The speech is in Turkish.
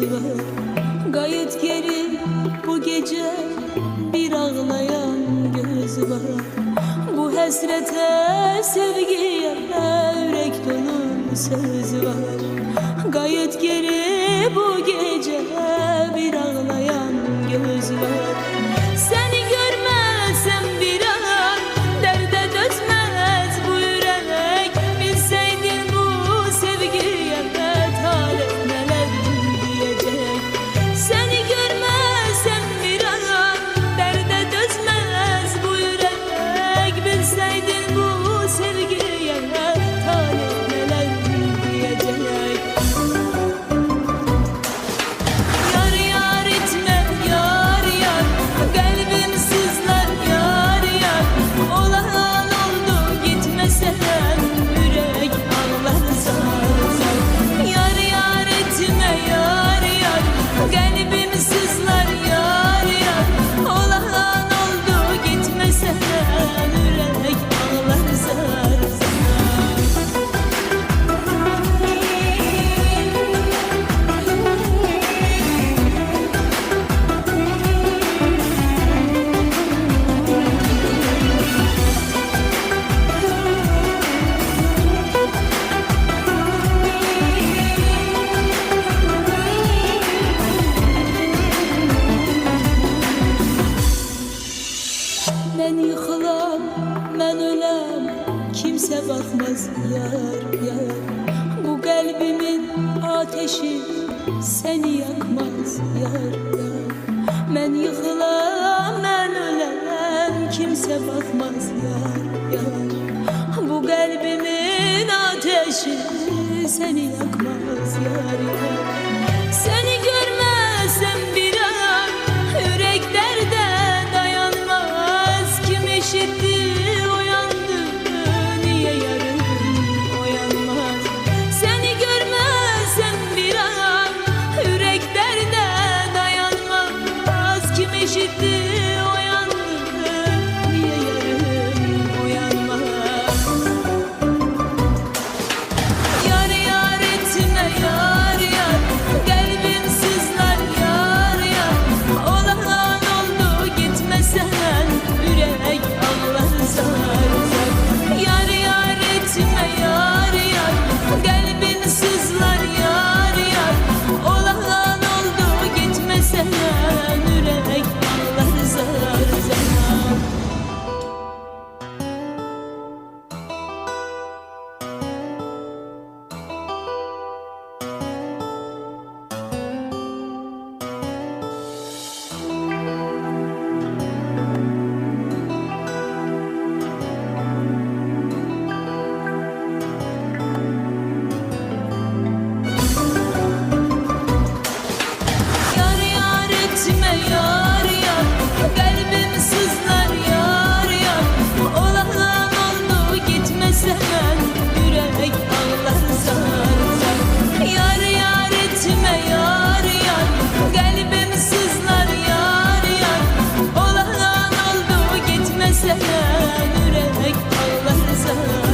var. Gayet geri bu gece bir ağlayan göz var. Bu hasrete sevgiye yürek dolu söz var. Gayet geri bu gece bir ağlayan göz var. Seni görmezsem bir an derde dözmez bu yürek. Bilseydin bu sevgiye talep neler diyecek. Seni görmezsem bir an derde dözmez bu yürek. Bilseydin bu sevgiye talep neler diyecek. Yar yar etme yar yar, kalbim sızlar yar yar. Olan oldu gitmesen yürek ağlar zar zar. Yar yar etme yar yar, kalbim sızlar yar yar. Olan oldu gitmesen yürek ağlar zar zar. Ben yıkılam, ben ölem, kimse bakmaz yar yar. Bu kalbimin ateşi seni yakmaz yar yar. Ben yıkılam, ben ölem, kimse bakmaz yar yar. Bu kalbimin ateşi seni yakmaz yar yar. Seni görmezsem bir an yürek derde dayanmaz. Kim eşitti uyandı, niye yarın uyanmaz? Seni görmezsem bir an yürek derde dayanmaz. Kim eşitti uyandı, niye yarın uyanmaz? Yar yar etme yar yar, kalbim sızlar yar yar. Olan oldu gitmesen yürek ağlar zar zar. Yar yar etme yar yar, kalbim sızlar yar yar. Olan oldu gitmesen yürek ağlar zar zar. Yar yar etme yar yar, kalbim sızlar yar yar. Olan oldu gitmesen yürek ağlar zar zar. Yar yar etme yar yar, kalbim sızlar yar yar. Olan oldu gitmesen yürek ağlar zar.